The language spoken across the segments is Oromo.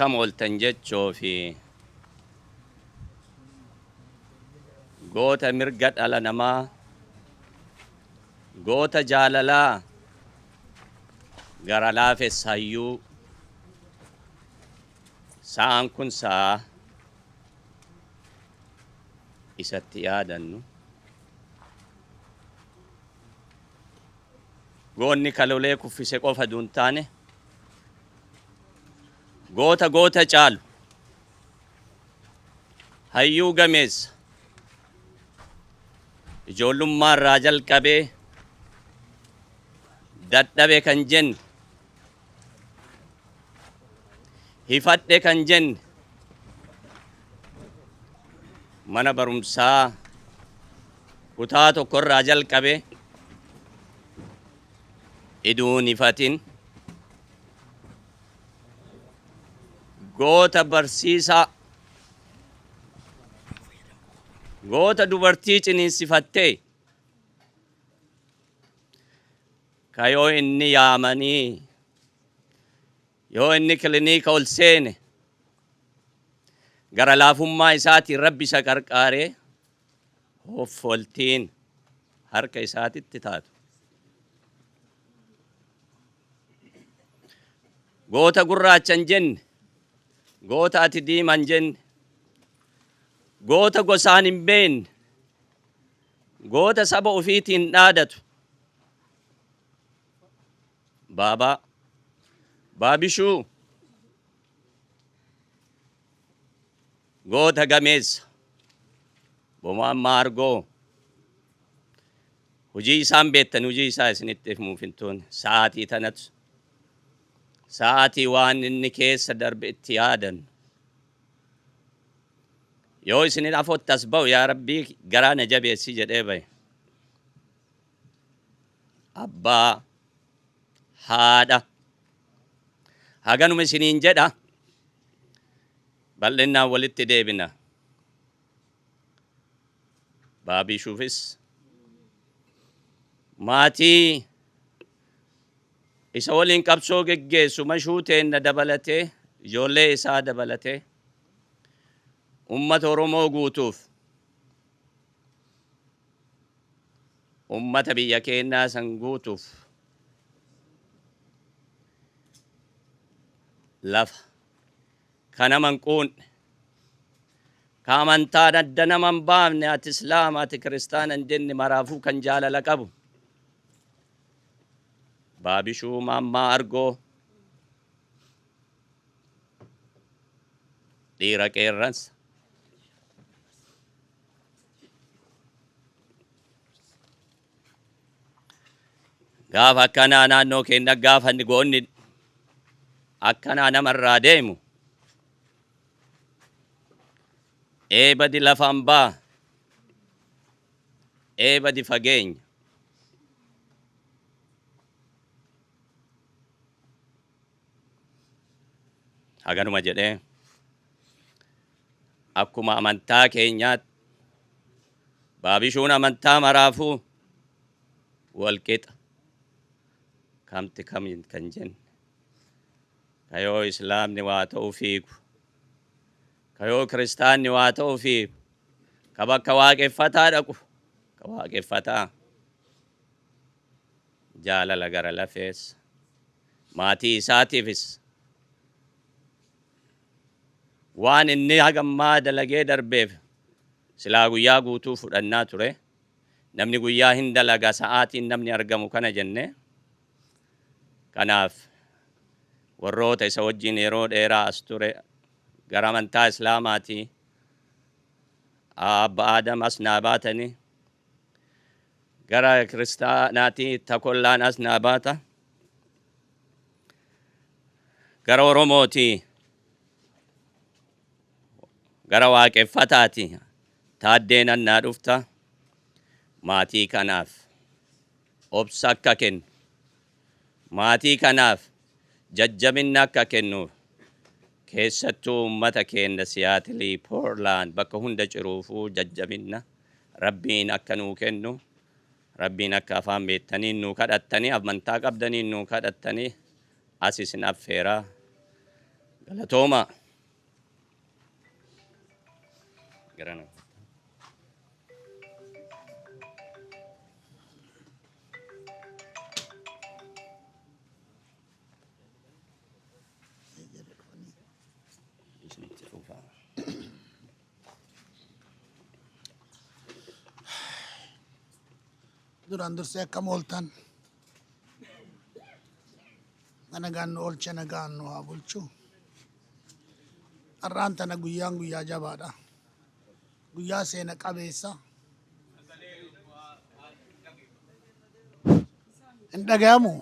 akkam ooltan jechoo fi goota mirga dhala namaa, goota jaalalaa, gara laafessa hayyuu, sa'aan kun sa'a isatti yaadannu. Goonni kalolee kuffise qofa duun taane, goota caalu, hayyuu gameessa, ijoollummaa irraa jalqabee dadhabe kan jenne, hifadhe kan jenne, mana barumsaa kutaa tokko irraa jalqabee iduun ifatin, goota barsiisaa, goota dubartii ciniinsifattee ka yoo inni yaamanii, yoo inni kiliniika ol seene gara laafummaa isaatiin rabbi isa qarqaaree hoffoltiin harka isaatitti taatu. Goota gurraacha hin jenne, goota ati diimaa hin jenne, goota gosaan hin beekne, goota saba ofiitiin dhaadatu. Baabishuu goota gameessa, bomaan maargoo, hujii isaan beektan hujii isaa isinitti mufintuun sa'aatii tanatu. Sa'aatii waan inni keessa darbe itti yaadan. Yoo isinin afottas ba'u yaa Rabbii garaa na jabeessi jedhee bahe. Abbaa, haadha, haganuma isiniin jedha. Bal'innaan walitti deebina. Baabishuufis maatii isa waliin qabsoo geggeessu mashuuteen dabalatee, ijoollee isaa dabalatee, ummata Oromoo guutuuf, ummata biyya keenyaa san guutuuf lafa kana manquunne, ka amantaan adda nama hin baafne, ati Islaama, ati Kiristaana hin jenne maraafuu kan jaalala qabu. Baabishuu Maammaa Argoo, dhiira qeerransa, gaafa akkanaa naannoo keenya gaafa goonni akkanaa namarraa deemu, eebadi lafaan baa, eebadi fageenya. Haganuma jedhee akkuma amantaa keenyaatti baabishuun amantaa maraafuu walqixa. Kamti kamiin kan jenne, ka yoo Islaamni waa ta'uu fiigu, ka yoo Kiristaanni waa ta'uu fiigu, ka bakka waaqeffataa dhaqu, ka waaqeffataa jaalala gara lafeessa maatii isaatiifis waan inni hagammaa dalagee darbeef silaa guyyaa guutuu fudhannaa ture. Namni guyyaa hin dalaga sa'aatiin namni argamu kana jenne. Kanaaf warroota isa wajjin yeroo dheeraa as ture gara amantaa Islaamaatii Abba Aadam as naa baatanii, gara Kiristaanaatii Takollaan as naa baata, gara Oromootii gara waaqeffataati Taaddeen annaa dhufta. Maatii kanaaf obsa akka kennu, maatii kanaaf jajjabinna akka kennuuf, keessattuu ummata keenya Siyaatilii, Poorlaan bakka hunda ciruufuu jajjabinna Rabbiin akka nuu kennu, Rabbiin akka afaan beektanii nuu kadhattanii, amantaa qabdanii nuu kadhattanii as isin affeeraa. Galatooma. Garana. Isinitti fufaa. Duraan dursee akkam ooltan nagaan nu oolche nagaan nu haa bulchu. Har'aan tana guyyaan guyyaa jabaadha. Guyyaa seena qabeessa. Hin dhagahamu?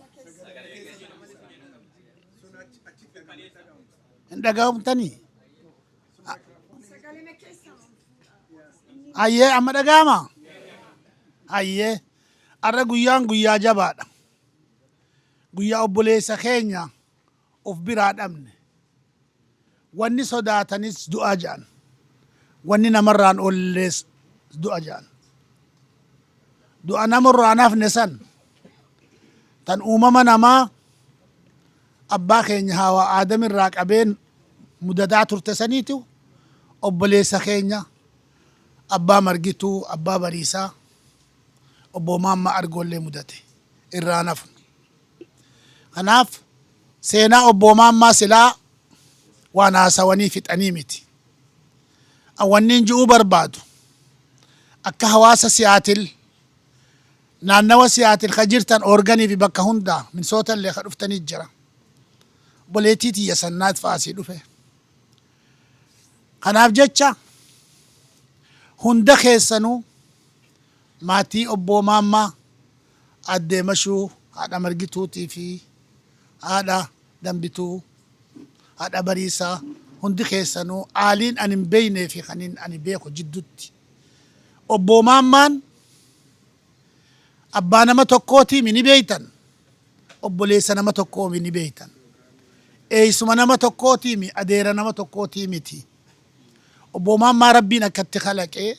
Hin dhagahamtanii? Hayyee amma dhagahama? Hayyee har'a guyyaan guyyaa jabaadha. Guyyaa obboleessa keenya of biraa dhabne. Wanni sodaatanis du'a jedhan. Wanni namarraan oollees du'a jedhan. Du'a namarraan hafne san tan uumama namaa abbaa keenya Haawaa Aadamirraa qabeen mudataa turte saniitu obboleessa keenya abbaa Margituu, abbaa Bariisaa, obbo Maammaa Argoollee mudate irraa hafne. Kanaaf seenaa obbo Maammaa silaa waan haasawanii fixanii miti. Wanniin ji'uu barbaadu akka hawaasa Siyaatil naannawa Siyaatil ka jirtan oorganii fi bakka hundaa Minsoota illee ka dhuftanii jira. Obboleettii tiyya sannaat faasii dhufe. Kanaaf jecha hunda keessanuu maatii obbo Maammaa addee Mashuu, haadha Margituutii fi haadha Dambituu, haadha Bariisaa hundi keessanuu aaliin ani hin beeynee fi kaniin ani beeku jidduutti. Obbo Maammaan abbaa nama tokkootii ni beeytan. Obboleessa nama tokkoo ni beeytan. Eeysuma nama tokkootii adeera nama tokkootii miti. Obbo Maammaa Rabbiin akkatti kalaqee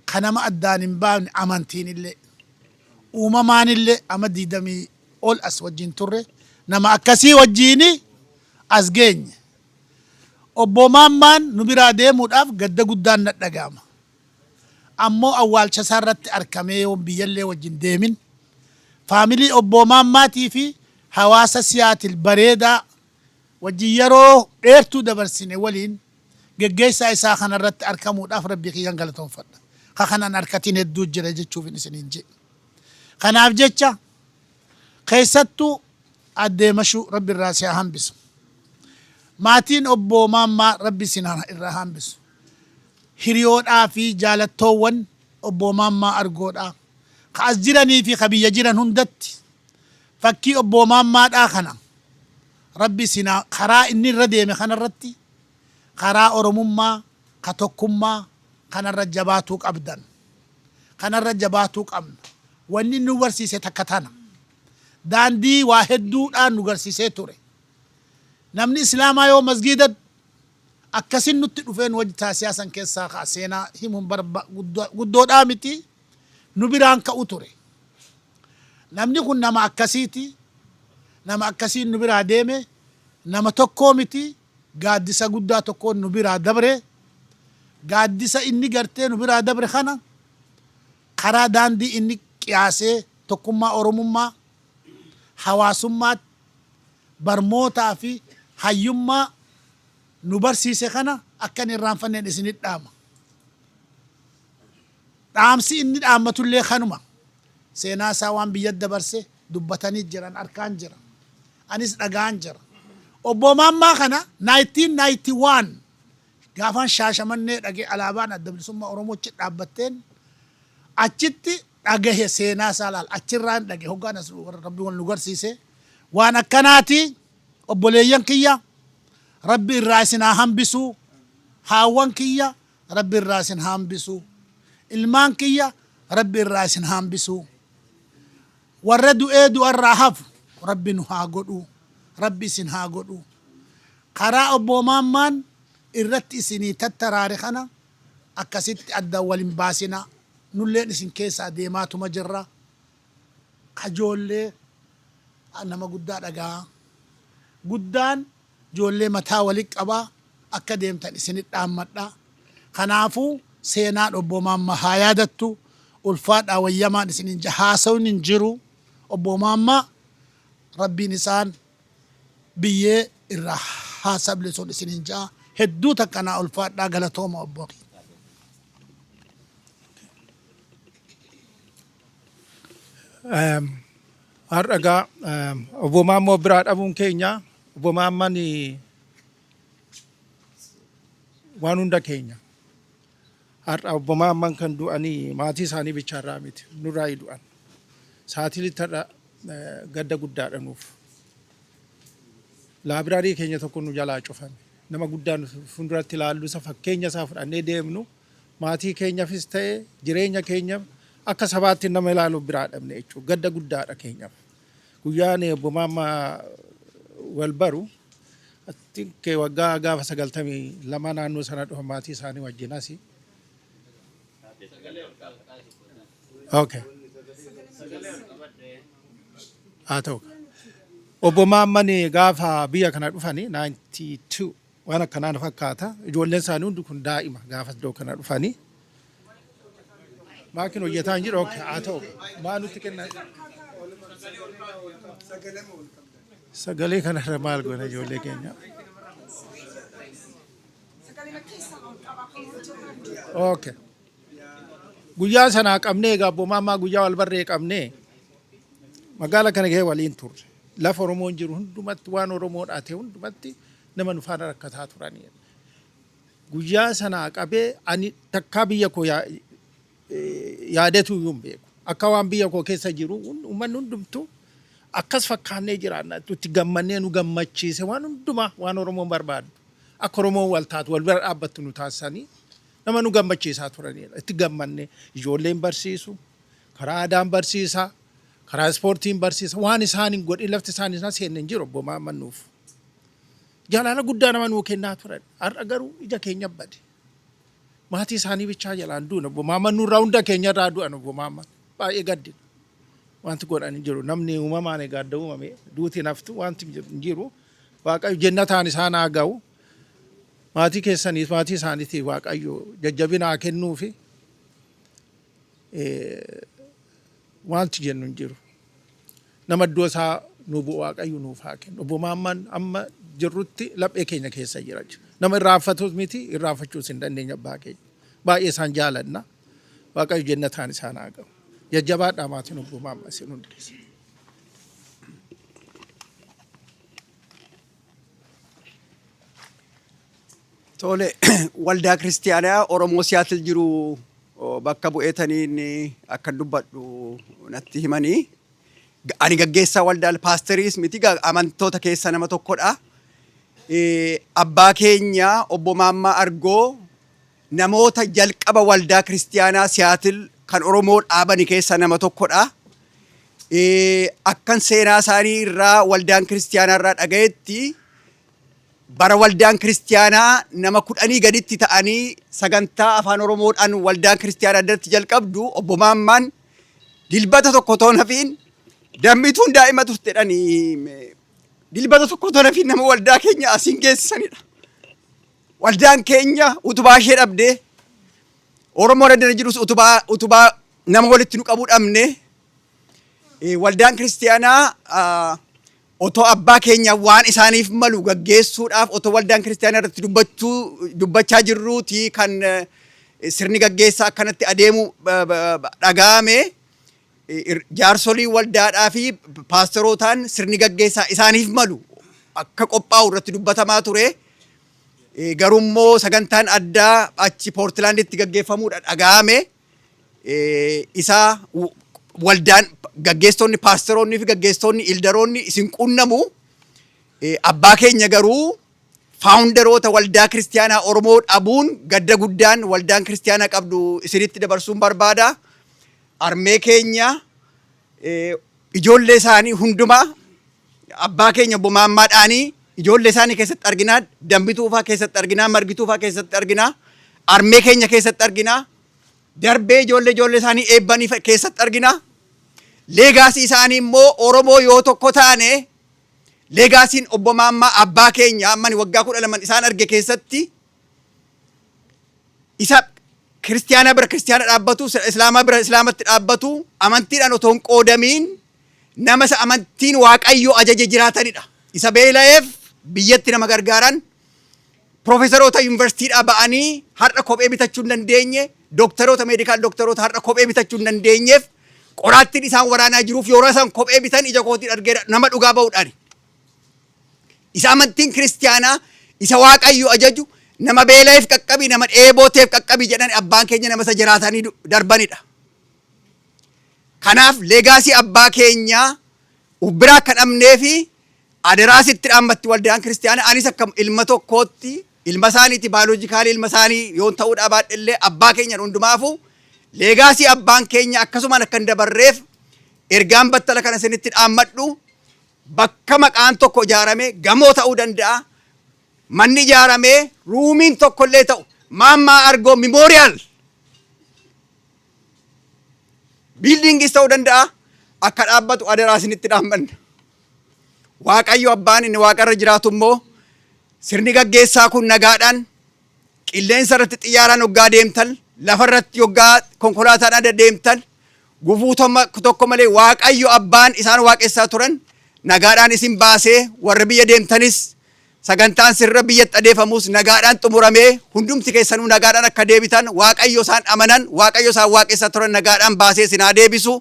ka nama addaan hin baafne amantiin illee uumamaan illee ama 20 ol as wajjin turre nama akkasii wajjiini as geenye. Obbo Maammaan nu biraa deemuudhaaf gadda guddaan na dhagahama. Ammoo awwaalcha isaa irratti argamee yoo biyyallee wajjin deemin faamilii obbo Maammaatii fi hawaasa Siyaatil bareedaa wajjin yeroo dheertuu dabarsine waliin geggeessaa isaa kanarratti argamuudhaaf Rabbii kiyyan galatoonfadha. Ka kanan harkatiin hedduu jira jechuuf isiniin jedhe. Kanaaf jecha keessattuu addee Mashuu Rabbi irraa si haa hambisu. Maatiin obbo Maammaa Rabbi isin irraa hambisu. Hiriyoodhaa fi jaalattoowwan obbo Maammaa Argoodhaa ka as jiranii fi ka biyya jiran hundatti fakkii obbo Maammaadhaa kana Rabbi isin karaa inni irra deeme kanarratti karaa Oromummaa ka tokkummaa kanarra jabaatuu qabdan. Kanarra jabaatuu qabna. Wanni nu barsiise takka tana. Daandii waa hedduudhaan nu garsiisee ture. Namni Islaamaa yoo masgiida akkasin nutti dhufeen wajji taasiyaasan keessaa kaa seenaa himuun guddoodhaa miti nu biraan ka'u ture. Namni kun nama akkasiiti. Nama akkasiin nu biraa deeme nama tokkoo miti gaaddisa guddaa tokkoon nu biraa dabre. Gaaddisa inni gartee nu biraa dabre kana karaa daandii inni qiyaasee tokkummaa Oromummaa hawaasummaa barmootaa fi hayyummaa nu barsiise kana akka hin irraanfanneen isinit dhaama. Dhaamsi inni dhaammatullee kanuma. Seenaa isaa waan biyya dabarse dubbatanii jiran arkaan jira. Anis dhagaan jira. Obbo Maammaa kana 1991 gaafaan Shaashamannee dhagee alaabaan adda bilisummaa Oromoochi dhaabbatteen achitti dhagahe seenaa isaa laal achirraan dhage hoggaan as Rabbi wal nu garsiise waan akkanaati. Obboleeyyan kiyya Rabbi irraa isin haa hambisu. Haawwan kiyya Rabbi irraa isin haa hambisu. Ilmaan kiyya Rabbi irraa isin haa hambisu. Warra du'ee du'arraa hafu Rabbi nu haa godhu. Rabbi isin haa godhu. Karaa obbo Maammaan irratti isinii tattaraare kana akkasitti adda walin baasina. Nulleen isin keessaa deemaatuma jirra. Kajoollee nama guddaa dhagaa. Guddaan ijoollee mataa walitti qabaa akka deemtan isinit dhaammadha. Kanaafuu seenaan obbo Maammaa haa yaadattu. Ulfaadhaa wayyamaan isinin haasawni hin jiru. Obbo Maammaa rabbiin isaan biyyee irraa haasable sun isinin jaa hedduu takkanaa ulfaadhaa galatooma obbo. Har'agaa obbo Maammoo biraa dhabuun keenya obbo Maammaan waan hunda keenya. Har'a obbo Maammaan kan du'anii maatii isaanii bichaarraa miti nurraa du'an. Saatilittadha gadda guddaadha nuuf. Laabraarii keenya tokko nu jalaa cufame. Nama guddaan fuulduratti ilaallu isa fakkeenya isaa fudhannee deemnu maatii keenyaafis ta'e jireenya keenya akka sabaatti nama ilaalu biraa dhabne jechuudha. Gadda guddaadha keenyaaf. Guyyaan obbo Maammaa wal baru xiqqee waggaa gaafa 92 naannoo sana dhufa maatii isaanii wajjin asii. Okay. Haa ta'u. Obbo Maammaan gaafa biyya kana dhufanii 92 waan akkanaan fakkaata. Ijoolleen isaanii hundi kun daa'ima gaafa iddoo kana dhufanii. Maakin hojjetaa hin jiru. Okay. Haa ta'u. Maa nutti kenna? Sagalee kanarra maal goona ijoollee keenya? Okay. Guyyaa sanaa qabnee egaa obbo Maammaa guyyaa wal barree qabnee magaala kana gahee waliin turre. Lafa Oromoon jiru hundumatti waan Oromoodhaa ta'e hundumatti nama nu faana rakkataa turanii. Guyyaa sanaa qabee ani takkaa biyya koo yaadatu iyyuu hin beeku. Akka waan biyya koo keessa jiru uummanni hundumtuu akkas fakkaannee jiraanna itti gammannee nu gammachiise waan hundumaa waan Oromoon barbaadu. Akka Oromoon wal taatu wal bira dhaabbattu nu taasisanii nama nu gammachiisaa turanidha. Itti gammannee ijoolleen barsiisu, karaa aadaan barsiisaa, karaa ispoortiin barsiisa waan isaan hin godhin lafti isaan isaan seenne hin jiru obbo Maammaan nuuf. Jaalala guddaa nama nuu kennaa turan. Har'a garuu ija keenya bade. Maatii isaanii bichaa jalaan du'an obbo Maammaan nurraa hunda keenya irraa du'an obbo Maammaan. Baay'ee gaddina. Wanti godhan hin jiru. Namni uumamaan egaa adda uumame duutiin haftu wanti hin jiru. Waaqayyo jannataan isaan haa ga'u. Maatii keessaniif maatii isaaniitiif Waaqayyo jajjabina haa kennuufi wanti jennu hin jiru. Nama iddoo isaa nu bu'u Waaqayyo nuuf haa kennu. Obbo Maammaan amma jirrutti laphee keenya keessa jira. Nama irraanfatus miti irraanfachuus hin dandeenya abbaa keenya. Baay'ee isaan jaalanna. Waaqayyo jannataan isaan haa ga'u. Jajjabaadhaa maatiin obbo Maammaa isin hundi keessa. Tole waldaa kiristiyaanaa Oromoo Siyaatil jiru bakka bu'eetaniin akka dubbadhu natti himanii. Ani gaggeessaa waldaa paastariis miti amantoota keessa nama tokkodha. Abbaa keenya obbo Maammaa Argoo namoota jalqaba waldaa kiristiyaanaa Siyaatil kan Oromoo dhaabani keessa nama tokkodha. Akkan seenaa isaanii irraa waldaan kiristiyaanaa irraa dhagayetti bara waldaan kiristiyaanaa nama 10 gaditti ta'anii sagantaa afaan Oromoodhaan waldaan kiristiyaanaa irratti jalqabdu obbo Maammaan dilbata tokko toon hafiin dammituun daa'ima turtedhanii dilbata tokko toon hafiin nama waldaa keenya asiin geessisanidha. Waldaan keenya utubaa ishee dhabdee Oromoon addana jirus utubaa nama walitti nu qabuu dhabne waldaan kiristiyaanaa otoo abbaa keenya waan isaaniif malu gaggeessuudhaaf otoo waldaan kiristiyaanaa irratti dubbachaa jirruuti kan sirni gaggeessaa akkanatti adeemu dhaga'ame jaarsolii waldaadhaa fi paastorootaan sirni gaggeessaa isaaniif malu akka qophaa'u irratti dubbatamaa ture. Garummoo sagantaan addaa achi Poortilaanditti gaggeeffamuudha dhaga'ame. Isaa waldaan gaggeessitoonni paastoroonni fi gaggeessitoonni ildaroonni isin qunnamu. Abbaa keenya garuu faawundaroota waldaa kiristiyaanaa Oromoo dhabuun gadda guddaan waldaan kiristiyaanaa qabdu isinitti dabarsuun barbaada. Armee keenya ijoollee isaanii hundumaa abbaa keenya obbo Maammaadhaanii ijoollee isaanii keessatti arginaa, Dambituufaa keessatti arginaa, Margituufaa keessatti arginaa, armee keenya keessatti arginaa, darbee ijoollee isaanii eebbanii keessatti arginaa. Leegaasii isaanii immoo Oromoo yoo tokko taane leegaasiin obbo Maammaa abbaa keenya ammani waggaa 12 isaan arge keessatti isa kiristiyaana bira kiristiyaana dhaabbatu islaamaa bira islaamatti dhaabbatu amantiidhaan otoo hin qoodamiin nama isa amantiin waaqayyoo ajaje jiraatanidha. Isa beela'eef biyyatti nama gargaaran profeesaroota yuunivarsiitiidhaa ba'anii har'a kophee bitachuu hin dandeenye dooktaroota meedikaal dooktaroota har'a kophee bitachuu hin dandeenyeef qoraattiin isaan waraanaa jiruuf yeroo isaan kophee bitan ija kootiin argee nama dhugaa ba'uudhaani. Isa amantiin kiristiyaanaa isa waaqayyo ajaju nama beela'eef qaqqabii nama dheebooteef qaqqabii jedhan abbaan keenya nama isa jiraatanii darbanidha. Kanaaf leegaasii abbaa keenyaa ubbiraa akka dhabnee fi adaraasitti dhaammatti waldaan kiristiyaanaa anis akka ilma tokkootti ilma isaaniiti baayoloojikaalii ilma isaanii yoon ta'uudhaa baadhillee abbaa keenyan hundumaafu leegaasii abbaan keenya akkasumaan akka hin dabarreef ergaan battala kana isinitti dhaammadhu. Bakka maqaan tokko ijaarame gamoo ta'uu danda'a. Manni ijaarame ruumiin tokkollee ta'u Maammaa Argoo Memorial biildingis ta'uu danda'a akka dhaabbatu adaraa isinitti dhaammanna. Waaqayyo abbaan inni waaqarra jiraatu immoo sirni gaggeessaa kun nagaadhaan qilleensa irratti xiyyaaraan hoggaa deemtan lafarratti hoggaa konkolaataadhaan deddeemtan gufuu tokko malee waaqayyo abbaan isaan waaqessaa turan nagaadhaan isin baasee warra biyya deemtanis sagantaan sirra biyyatti adeefamus nagaadhaan xumuramee hundumti keessanuu nagaadhaan akka deebitan waaqayyo isaan amanan waaqayyo isaan waaqessaa turan nagaadhaan baasee isin haa deebisu.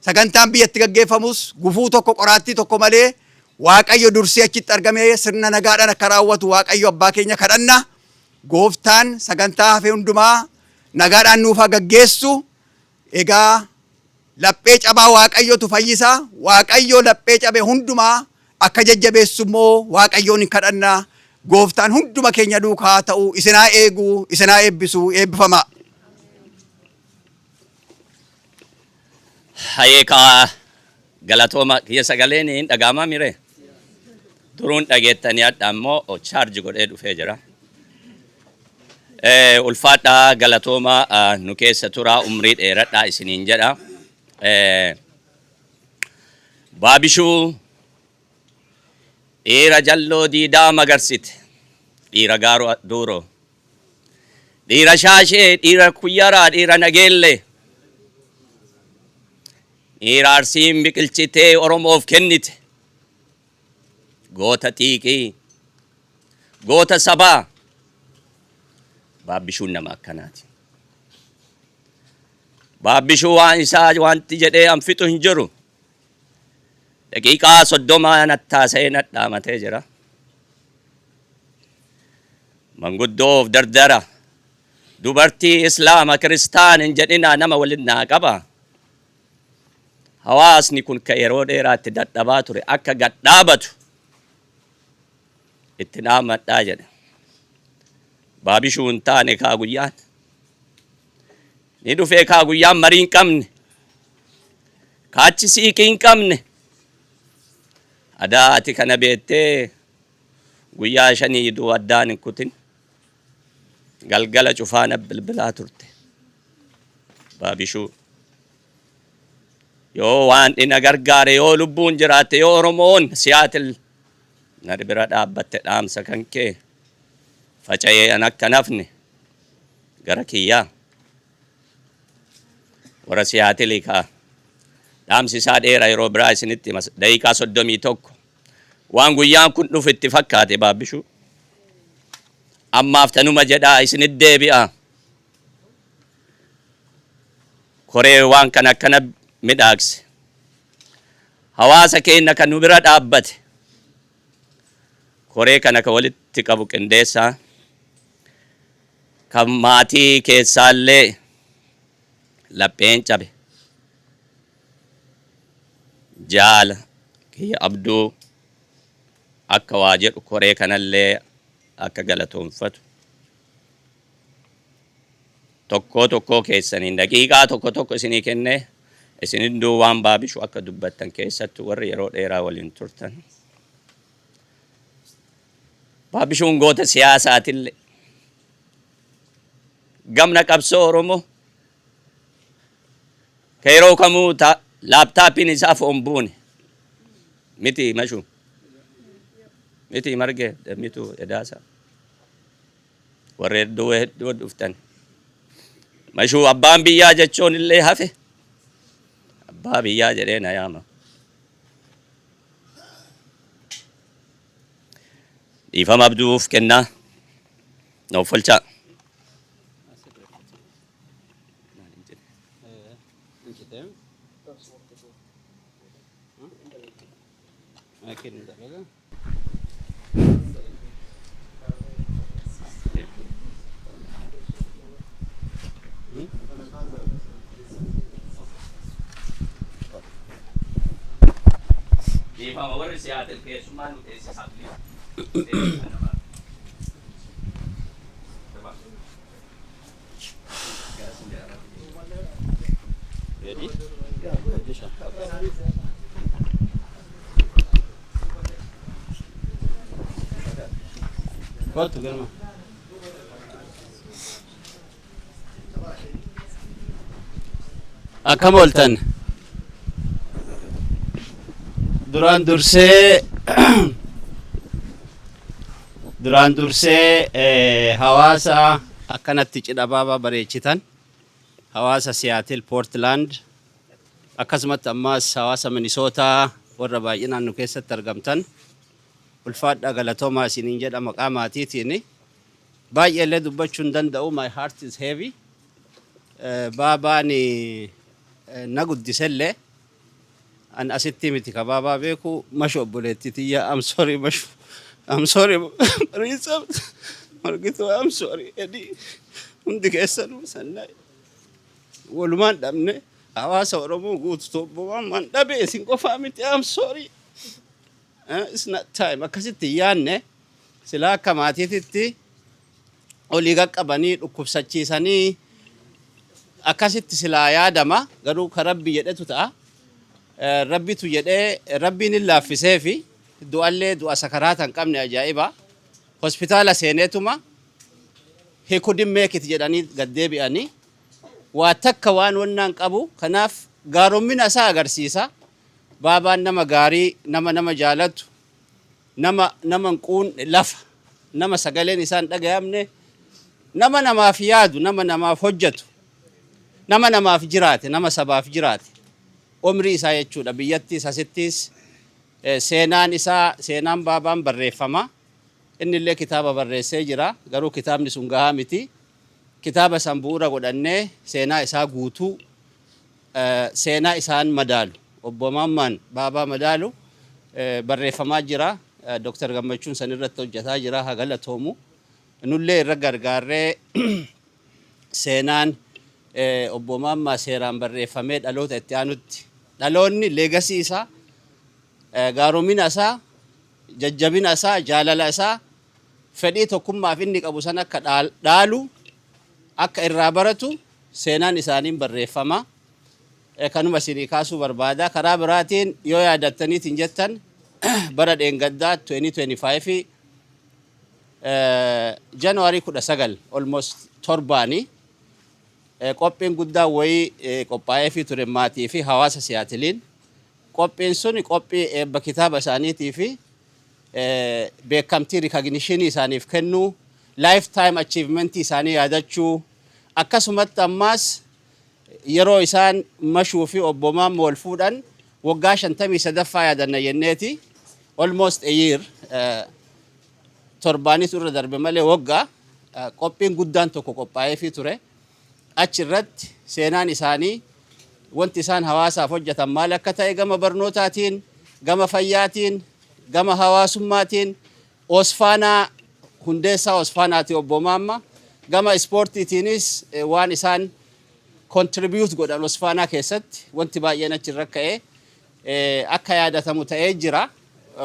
Sagantaan biyyatti gaggeeffamus gufuu tokko qoraattii tokko malee waaqayyo dursee achitti argamee sirna nagaadhaan akka raawwatu waaqayyo abbaa keenya kadhanna. Gooftaan sagantaa hafe hundumaa nagaadhaan nuuf haa gaggeessu. Egaa laphee cabaa waaqayyotu fayyisa. Waaqayyo laphee cabe hundumaa akka jajjabeessu immoo waaqayyoon hin kadhanna. Gooftaan hunduma keenya duukaa ta'u isinaa eegu isinaa eebbisu eebbifama. Hayeekaa galatooma kiyya sagaleen hin dhagaamaa mire duruun dhageettanii adda ammoo chaarji godhee dhufee jira. Ulfaadhaa galatooma nu keessa turaa umrii dheeradhaa isiniin jedha. Baabishuu dhiira jalloo diidaa magarsite dhiira gaaroo duuroo dhiira shaashee dhiira kuyyaraa dhiira nageellee dhiira arsiin biqilchitee Oromoof kennite goota xiiqii goota sabaa Baabbishuun nama akkanaati. Baabbishuu waan isaa wanti jedhee an fixu hin jiru. Daqiiqaa 30 nattaasee nadhaamatee jira. Manguddoof dardara dubartii islaama kiristaan hin jedhinaa nama waliin naa qaba. Hawaasni kun ka yeroo dheeraatti dadhabaa ture akka gadhaabatu itti dhaamadhaa jedhe. Baabishuu hin taane kaa guyyaan ni dhufee kaa guyyaan marii hin qabne kaachi siiqii hin qabne adaa ati kana beettee guyyaa 5 iduu addaan hin kutin galgala cufaana bilbilaa turte. Baabishuu yoo waan dhina gargaare yoo lubbuun jiraatte yoo Oromoon Siyaatil na bira dhaabbatte dhaamsa kan kee faca'ee an akka nafne gara kiyyaa warra Siyaatilii kaa dhaamsi isaa dheera yeroo biraa isinitti daqiiqaa 31 waan guyyaan kun dhufu itti fakkaate Baabbishuu ammaaf tanuma jedhaa isinit deebi'a. Koree waan kan akkana midhaagse hawaasa keenya kan nu bira dhaabbate koree kana ka walitti qabu qindeessaa kan maatii keessaallee lapheen cabe jaala kiyya abduu akka waa jedhu koree kanallee akka galatoonfatu tokko keessaniin daqiiqaa tokko isinii kennee isin duu waan Baabishuu akka dubbattan keessatti warri yeroo dheeraa waliin turtan. Baabishuun goota siyaasaatillee gamna qabsoo Oromoo ka yeroo kamuu laaptaappiin isaa foon buune miti mashuu miti marge mitu edasa warre hedduu dhuftan mashuu abbaan biyyaa jechuun illee hafe abbaa biyyaa jedhee na yaama dhiifama abduuf kennaa na uffalchaa dhiifama warri siyaatil keessummaa nu teessisaaf Quanto, Garma? Akkam ooltan duraan dursee hawaasa akkanatti cidha baabaa bareechitan hawaasa Seattle, Portland akkasumatti ammas hawaasa Minnesota warra baay'inaan nu keessatti argamtan ulfaadha galatoomaa isiniin jedha maqaa maatiitiin baay'eellee dubbachuu hin danda'u. My heart is heavy. Baabaan na guddisellee an asitti miti ka baabaa beeku masho obboleetti tiyya I'm sorry Marisa Margito I'm sorry Eddie hundi keessanuu sannaa walumaan dhabne hawaasa Oromoo guutu tobbomaan man dhabe isin qofaa miti I'm sorry. It's not time. Akkasitti yaanne silaa akka maatiititti olii qaqqabanii dhukkubsachiisanii akkasitti silaa yaadama garuu ka rabbi jedhetu ta'a. Rabbitu jedhee rabbiin hin laaffisee fi du'allee du'a sakaraata hin qabne ajaa'iba. Hospitaala seeneetuma he couldn't make it jedhanii gaddeebi'anii waa takka waan wannaan qabu kanaaf gaaroommina isaa agarsiisa. Baabaan nama gaarii nama jaalatu nama quun lafa nama sagaleen isaan dhagayamne nama namaaf yaadu nama namaaf hojjetu nama namaaf jiraate nama sabaaf jiraate umrii isaa jechuudha. Biyyattis asittis seenaan baabaan barreeffama. Inni illee kitaaba barreessee jira garuu kitaabni sun gahaa miti. Kitaaba san bu'uura godhannee seenaa isaa guutuu seenaa isaan madaalu obbo Maammaan baabaa madaalu barreeffamaa jira. Dr. Gammachuun san irratti hojjetaa jira haa galatoomu. Nullee irra gargaarree seenaan obbo Maammaa seeraan barreeffamee dhaloota itti aanutti dhaloonni leegasii isaa gaaromina isaa jajjabina isaa jaalala isaa fedhii tokkummaaf inni qabu san akka dhaalu akka irraa baratu seenaan isaaniin barreeffama. Kanuma isinii kaasuu barbaada. Karaa biraatiin yoo yaadattaniitiin jettan bara dheengaddaa 2025 January 19 almost torbaanii qophiin guddaa wayii qophaa'ee fi ture maatii fi hawaasa Siyaatiliin. Qophiin sun qophii eebba kitaaba isaaniitii fi beekamtii recognitionii isaaniif kennuu lifetime achievement isaanii yaadachuu akkasumatti ammaas yeroo isaan mashuu fi obbo Maammoo wal fuudhan waggaa 53ffaa yaadanna jenneeti almost a year torbaanis irra darbe malee waggaa qophiin guddaan tokko qophaa'ee fi ture. Achi irratti seenaan isaanii wanti isaan hawaasaaf hojjetan maal akka ta'e gama barnootaatiin gama fayyaatiin gama hawaasummaatiin Osfaanaa hundeessaa Osfaanaati obbo Maammaa gama ispoortiitiinis waan isaan contribute godhan Osfaanaa keessatti wanti baay'een achirra ka'ee akka yaadatamu ta'ee jira.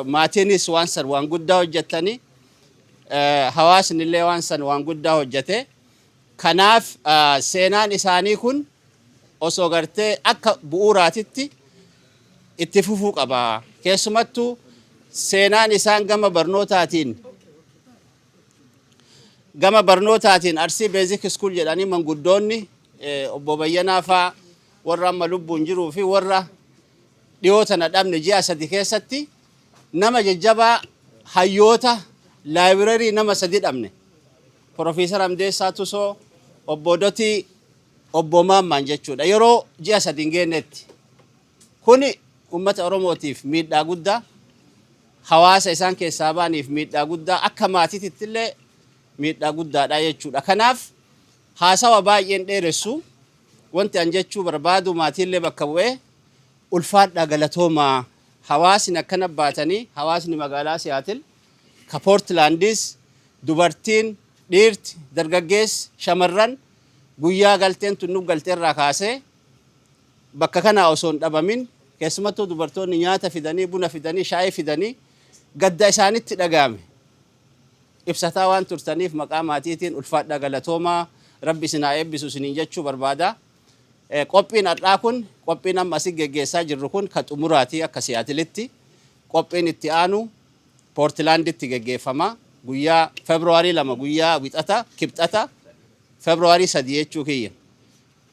Maatiinis waan san waan guddaa hojjetanii hawaasni illee waan san waan guddaa hojjete. Kanaaf seenaan isaanii kun osoo gartee akka bu'uuraatitti itti fufuu qaba. Keessumattuu seenaan isaan gama barnootaatiin Arsii Basic School jedhanii manguddoonni obbo Bayyanaa fa'aa warra amma lubbuun jiruu fi warra dhiyoo tana dhabne ji'a 3 keessatti nama jajjabaa hayyoota laaybirarii nama sadi dhabne. Profeesar Amdeessaa Tusoo, obbo Dotii, obbo Maammaan jechuudha. Yeroo ji'a sadi hin geennetti. Kuni uummata Oromootiif miidhaa guddaa, hawaasa isaan keessaa baaniif miidhaa guddaa, akka maatiitti illee miidhaa guddaadha jechuudha. Kanaaf haasawa baay'een dheeressu wanti an jechuu barbaadu maatiillee bakka bu'ee ulfaadhaa galatoomaa hawaasni akkana baatanii hawaasni magaalaa Siyaatil ka Poortilaandis dubartiin dhiirti dargaggeessi shamarran guyyaa galteen tunnu galteerraa kaasee bakka kana osoo hin dhabamin keessumattuu dubartoonni nyaata fidanii buna fidanii shaayii fidanii gadda isaanitti dhagahame ibsataa waan turtaniif maqaa maatiitiin ulfaadhaa galatoomaa rabbi isin haa eebbisu isiniin jechuu barbaada. Qophiin har'aa kun qophiin amma asii geggeessaa jirru kun ka xumuraatii akka Siyaatilitti qophiin itti aanu Poortilaanditti geggeeffama guyyaa Februaarii 2 guyyaa wixata kibxata Februaarii 3 jechuu kiyya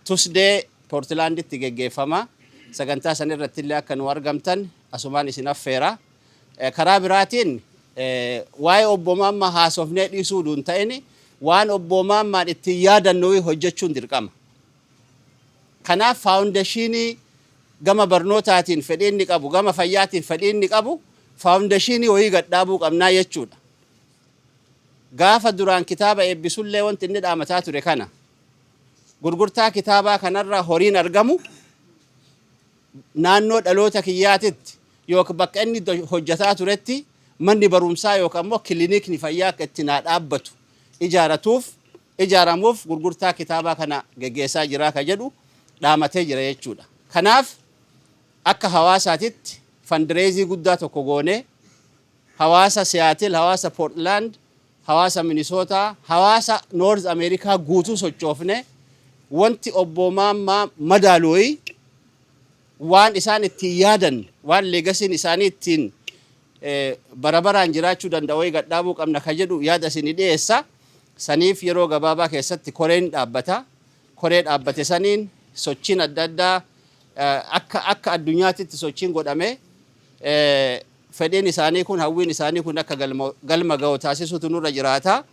Tusdee Poortilaanditti geggeeffama. Sagantaa san irratti illee akka nu argamtan asumaan isin affeera. Karaa biraatiin waa'ee obbo Maammaa haasofnee dhiisuu duun ta'ini waan obbo Maammaan ittiin yaadannoo hojjechuun dirqama. Kanaaf faawundeeshinii gama barnootaatiin fedhii inni qabu, gama fayyaatiin fedhii inni qabu, faawundeeshinii wayii gadhaabuu qabnaa jechuudha. Gaafa duraan kitaaba eebbisullee wanti inni dhaamataa ture kana. Gurgurtaa kitaabaa kanarraa horiin argamu naannoo dhaloota kiyyaatitti yookaan bakka inni hojjetaa turetti manni barumsaa yookaan immoo kilinikni fayyaa akka itti naa dhaabbatu ijaaramuuf gurgurtaa kitaabaa kana geggeessaa jira ka jedhu dhaamatee jira jechuudha. Kanaaf akka hawaasaatitti fundraising guddaa tokko goone hawaasa Siyaatil, hawaasa Portland, hawaasa Minnesota, hawaasa North America guutuu sochoofne wanti obbo Maammaa madaalooyi waan isaan ittiin yaadan waan leegasiin isaanii ittiin barabaraan jiraachuu danda'u gadhaabuu qabna ka jedhu yaada isin dhiyeessa. Saniif yeroo gabaabaa keessatti koreen dhaabbata. Koree dhaabbate saniin sochiin adda addaa akka addunyaatitti sochiin godhame fedhiin isaanii kun hawwiin isaanii kun akka galma ga'u taasisuutu nurra jiraata.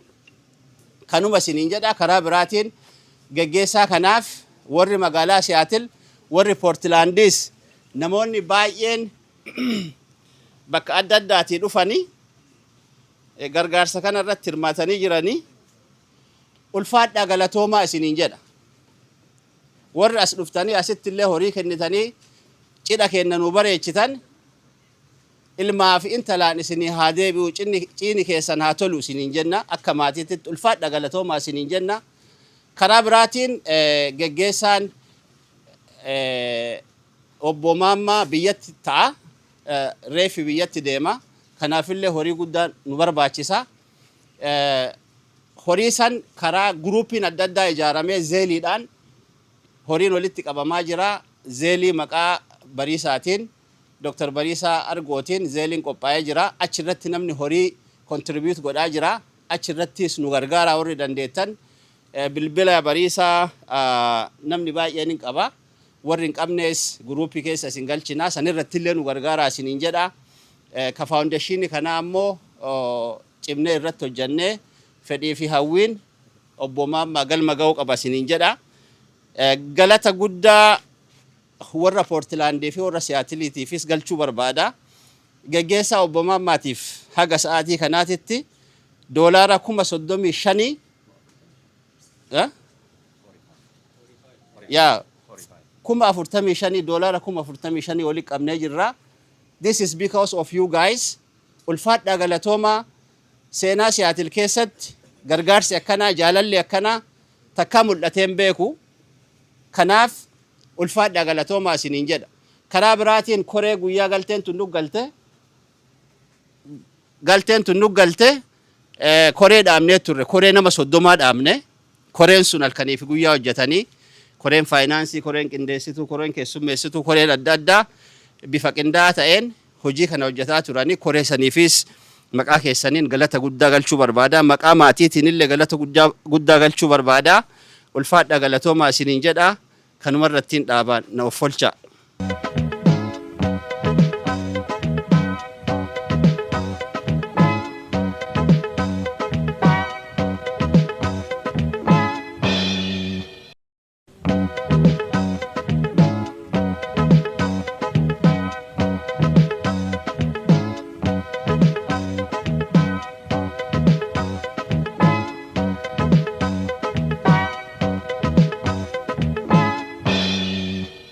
Kanuma isiniin jedha. Karaa biraatiin geggeessaa kanaaf warri magaalaa Siyaatil, warri Poortilaandis namoonni baay'een bakka adda addaatii dhufanii gargaarsa kana irratti hirmaatanii jiranii ulfaadhaa galatoomaa isiniin jedha. Warri as dhuftanii asitti illee horii kennitanii cidha kenna nu bareechitan ilmaa fi intalaan isinii haa deebi'u ciini keessan haa tolu isiniin jenna. Akka maatiitti ulfaadhaa galatoomaa isiniin jenna. Karaa biraatiin geggeessaan obbo Maammaa biyyatti ta'a. Reefi biyyatti deema. Kanaafillee horii guddaa nu barbaachisa. Horii san karaa guruupiin adda addaa ijaaramee zeeliidhaan horiin walitti qabamaa jira. Zeelii maqaa Bariisaatiin, Dr. Bariisaa Argootiin zeeliin qophaa'ee jira. Achirratti namni horii kontribuut godhaa jira. Achirrattis nu gargaaraa warri dandeettan. Bilbila Bariisaa namni baay'een hin qaba. Warri hin qabnes guruupii keessa isin galchina. Sanirratti illee nu gargaaraa isiniin jedha. Ka faawundeeshinii kanaa ammoo cimnee irratti hojjannee fedhii fi hawwiin obbo Maammaa galma ga'uu qaba isiniin jedha. Galata guddaa warra Poortilaandii fi warra Siyaatiliitiifis galchuu barbaada. Geggeessaa obbo Maammaatiif haga sa'aatii kanaatitti doolaara 35,000 45 doolaara 45 wali qabnee jirra. This is because of you guys. Ulfaadhaa galatoomaa seenaa Siyaatil keessatti gargaarsi akkanaa jaalalli akkanaa takka mul'ateen beeku. Kanaaf ulfaadhaa galatoomaa isiniin jedha. Karaa biraatiin koree guyyaa galteen tunnu galte koree dhaabnee turre. Koree nama 30 dhaabne. Koreen sun halkanii fi guyyaa hojjetanii koreen faayinaansii, koreen qindeessituu, koreen keessummeessituu, koreen adda addaa bifa qindaa'aa ta'een hojii kana hojjetaa turanii koree saniifis maqaa keessaniin galata guddaa galchuu barbaada. Maqaa maatiitiin illee galata guddaa galchuu barbaada. Ulfaadhaa galatoomaa isiniin jedha. Kanuma irrattiin dhaabaan na of oolcha.